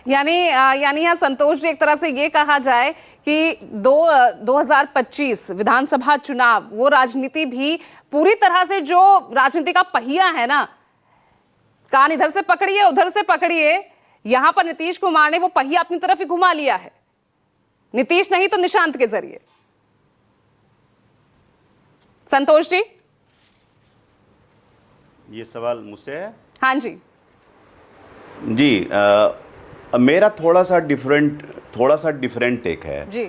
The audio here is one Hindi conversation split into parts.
यानी यहाँ संतोष जी, एक तरह से ये कहा जाए कि 2025 विधानसभा चुनाव, वो राजनीति भी पूरी तरह से जो राजनीति का पहिया है ना, कान इधर से पकड़िए उधर से पकड़िए, यहां पर नीतीश कुमार ने वो पहिया अपनी तरफ ही घुमा लिया है। नीतीश नहीं तो निशांत के जरिए। संतोष जी, ये सवाल मुझसे है? हाँ जी जी। मेरा थोड़ा सा डिफरेंट टेक है जी।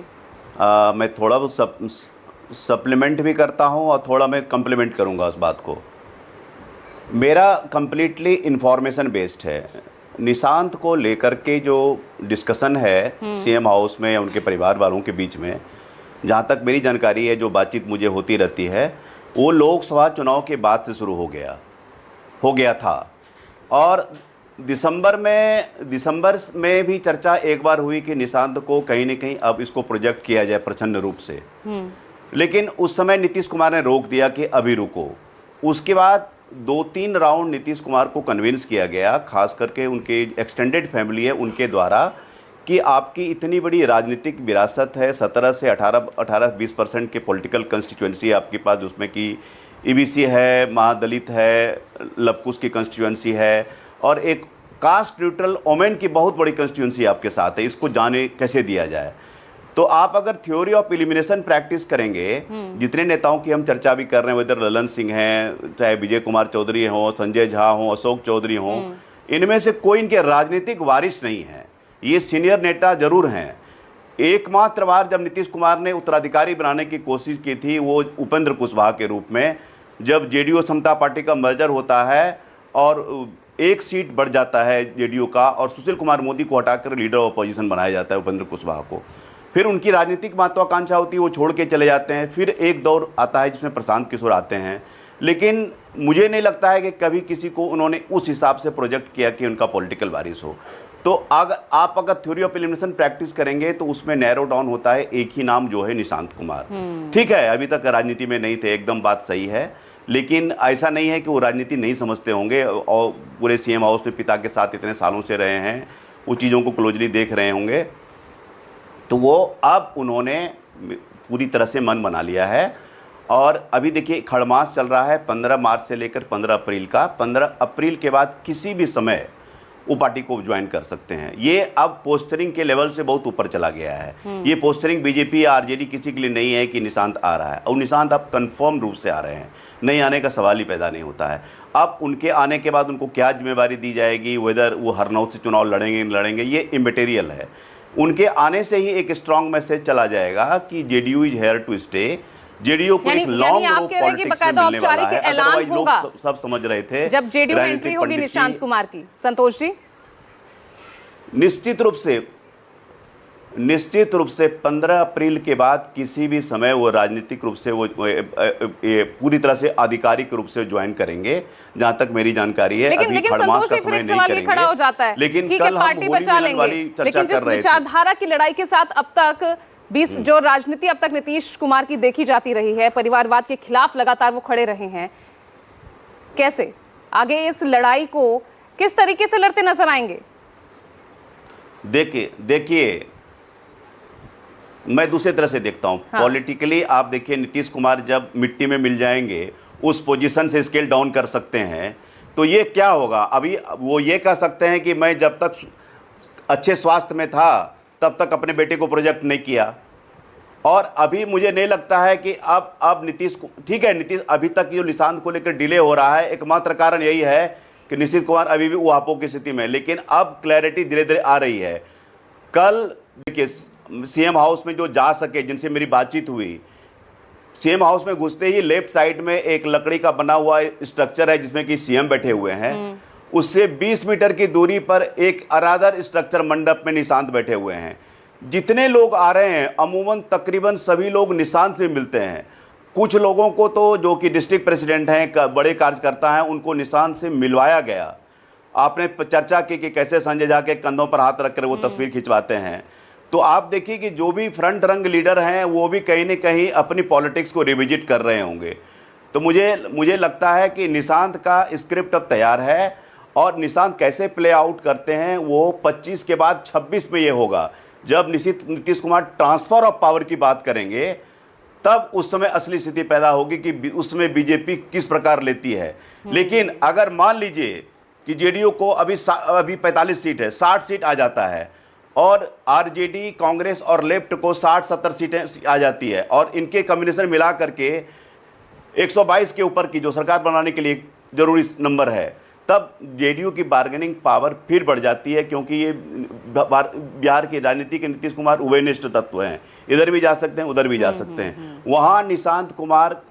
मैं थोड़ा बहुत सप्लीमेंट भी करता हूं और थोड़ा मैं कम्प्लीमेंट करूंगा उस बात को। मेरा कंप्लीटली इंफॉर्मेशन बेस्ड है। निशांत को लेकर के जो डिस्कशन है सीएम हाउस में या उनके परिवार वालों के बीच में, जहां तक मेरी जानकारी है, जो बातचीत मुझे होती रहती है, वो लोकसभा चुनाव के बाद से शुरू हो गया था। और दिसंबर में भी चर्चा एक बार हुई कि निशांत को कहीं न कहीं अब इसको प्रोजेक्ट किया जाए प्रचंड रूप से, लेकिन उस समय नीतीश कुमार ने रोक दिया कि अभी रुको। उसके बाद 2-3 राउंड नीतीश कुमार को कन्विंस किया गया, खास करके उनके एक्सटेंडेड फैमिली है उनके द्वारा, कि आपकी इतनी बड़ी राजनीतिक विरासत है, 17 से 18-20% के पॉलिटिकल कंस्टिट्यूएंसी आपके पास, जिसमें कि ईबीसी है, महादलित है, लवकुश की कंस्टिट्यूएंसी है, और एक कास्ट न्यूट्रल ओमेन की बहुत बड़ी कंस्टिट्यूएंसी आपके साथ है। इसको जाने कैसे दिया जाए। तो आप अगर थ्योरी ऑफ एलिमिनेशन प्रैक्टिस करेंगे, जितने नेताओं की हम चर्चा भी कर रहे हैं, वेदर ललन सिंह हैं, चाहे विजय कुमार चौधरी हों, संजय झा हों, अशोक चौधरी हों, इनमें से कोई इनके राजनीतिक वारिस नहीं है। ये सीनियर नेता जरूर हैं। एकमात्र बार जब नीतीश कुमार ने उत्तराधिकारी बनाने की कोशिश की थी, वो उपेंद्र कुशवाहा के रूप में, जब जेडीयू समता पार्टी का मर्जर होता है और एक सीट बढ़ जाता है जेडीयू का, और सुशील कुमार मोदी को हटाकर लीडर ऑफ अपोजिशन बनाया जाता है उपेंद्र कुशवाहा को। फिर उनकी राजनीतिक महत्वाकांक्षा होती है, वो छोड़ के चले जाते हैं। फिर एक दौर आता है जिसमें प्रशांत किशोर आते हैं, लेकिन मुझे नहीं लगता है कि कभी किसी को उन्होंने उस हिसाब से प्रोजेक्ट किया कि उनका पॉलिटिकल वारिस हो। तो अगर थ्योरी ऑफ एलिमिनेशन प्रैक्टिस करेंगे तो उसमें नैरो डाउन होता है एक ही नाम, जो है निशांत कुमार। ठीक है, अभी तक राजनीति में नहीं थे, एकदम बात सही है, लेकिन ऐसा नहीं है कि वो राजनीति नहीं समझते होंगे, और पूरे सीएम हाउस में पिता के साथ इतने सालों से रहे हैं, वो चीज़ों को क्लोजली देख रहे होंगे। तो वो अब उन्होंने पूरी तरह से मन बना लिया है। और अभी देखिए खड़मास चल रहा है 15 मार्च से लेकर 15 अप्रैल का। 15 अप्रैल के बाद किसी भी समय वो पार्टी को ज्वाइन कर सकते हैं। ये अब पोस्टरिंग के लेवल से बहुत ऊपर चला गया है। ये पोस्टरिंग बीजेपी या आरजेडी किसी के लिए नहीं है कि निशांत आ रहा है, और निशांत अब कंफर्म रूप से आ रहे हैं, नहीं आने का सवाल ही पैदा नहीं होता है। अब उनके आने के बाद उनको क्या जिम्मेवारी दी जाएगी, वेदर वो हरनौत से चुनाव लड़ेंगे, ये इमेटेरियल है। उनके आने से ही एक स्ट्रांग मैसेज चला जाएगा कि JDU is here to stay. JDU को एक लॉन्ग रोड पॉलिटिक्स में मिलने वाला है। अदरवाइज लोग सब समझ रहे थे जब जेडीयू में एंट्री होगी निशांत कुमार की। संतोष जी, निश्चित रूप से 15 अप्रैल के बाद किसी भी समय वो राजनीतिक रूप से वो पूरी तरह से आधिकारिक रूप से ज्वाइन करेंगे, जहां तक मेरी जानकारी है। लेकिन संतोष जी, फिर एक सवाल ये खड़ा हो जाता है, लेकिन ठीक है पार्टी बचा लेंगे, लेकिन जिस विचारधारा की लड़ाई के साथ अब तक जो राजनीति अब तक नीतीश कुमार की देखी जाती रही है, परिवारवाद के खिलाफ लगातार वो खड़े रहे हैं, कैसे आगे इस लड़ाई को किस तरीके से लड़ते नजर आएंगे? देखिए मैं दूसरे तरह से देखता हूं। हाँ। पॉलिटिकली आप देखिए, नीतीश कुमार जब मिट्टी में मिल जाएंगे, उस पोजीशन से स्केल डाउन कर सकते हैं, तो ये क्या होगा? अभी वो ये कह सकते हैं कि मैं जब तक अच्छे स्वास्थ्य में था तब तक अपने बेटे को प्रोजेक्ट नहीं किया। और अभी मुझे नहीं लगता है कि अब नीतीश, ठीक है, नीतीश अभी तक जो निशांत को लेकर डिले हो रहा है, एकमात्र कारण यही है कि नीतीश कुमार अभी भी उहापों की स्थिति में, लेकिन अब क्लैरिटी धीरे धीरे आ रही है। कल देखिए सीएम हाउस में जो जा सके, जिनसे मेरी बातचीत हुई, सीएम हाउस में घुसते ही लेफ्ट साइड में एक लकड़ी का बना हुआ स्ट्रक्चर है जिसमें कि सीएम बैठे हुए हैं, उससे 20 मीटर की दूरी पर एक अरादर स्ट्रक्चर मंडप में निशांत बैठे हुए हैं। जितने लोग आ रहे हैं अमूमन तकरीबन सभी लोग निशांत से मिलते हैं। कुछ लोगों को तो जो कि डिस्ट्रिक्ट प्रेसिडेंट हैं, बड़े कार्यकर्ता हैं, उनको निशांत से मिलवाया गया। आपने चर्चा की कि कैसे संजय झा के कंधों पर हाथ रखकर वो तस्वीर खिंचवाते हैं। तो आप देखिए कि जो भी फ्रंट रंग लीडर हैं वो भी कहीं न कहीं अपनी पॉलिटिक्स को रिविजिट कर रहे होंगे। तो मुझे लगता है कि निशांत का स्क्रिप्ट अब तैयार है, और निशांत कैसे प्ले आउट करते हैं वो 25 के बाद 26 में ये होगा। जब Nitish Kumar transfer of power की बात करेंगे तब उस समय असली स्थिति पैदा होगी कि उसमें बीजेपी किस प्रकार लेती है। लेकिन अगर मान लीजिए कि जेडीयू को अभी 45 सीट है, 60 सीट आ जाता है और आरजेडी, कांग्रेस और लेफ्ट को 60-70 सीटें आ जाती है और इनके कॉम्बिनेशन मिला करके 122 के ऊपर की जो सरकार बनाने के लिए जरूरी नंबर है, तब जेडीयू की बार्गेनिंग पावर फिर बढ़ जाती है, क्योंकि ये बिहार की राजनीति के नीतीश कुमार उभयनिष्ठ तत्व हैं, इधर भी जा सकते हैं उधर भी जा सकते हैं। वहाँ निशांत कुमार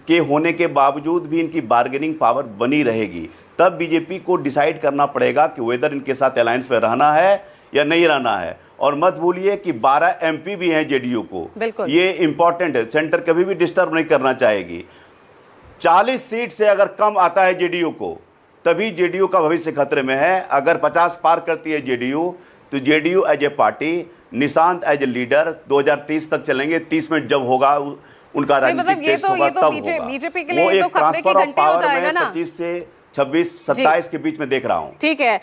के होने के बावजूद भी इनकी बार्गेनिंग पावर बनी रहेगी। तब बीजेपी को डिसाइड करना पड़ेगा कि वेदर इनके साथ अलायंस में रहना है या नहीं रहना है। और मत भूलिए कि 12 एमपी भी हैं जेडीयू को, ये इंपॉर्टेंट है, सेंटर कभी भी डिस्टर्ब नहीं करना चाहेगी। 40 सीट से अगर कम आता है जेडीयू को तभी जेडीयू का भविष्य खतरे में है। अगर 50 पार करती है जेडीयू तो JDU as a party, Nishant as a leader 2030 तक चलेंगे। 30 में जब होगा उनका राजनीतिक टेस्ट होगा तब होगा। बीजेपी के लिए तो खतरे के घंटे हो जाएगा ना। 25 से 26-27 के बीच में देख रहा हूं। ठीक है।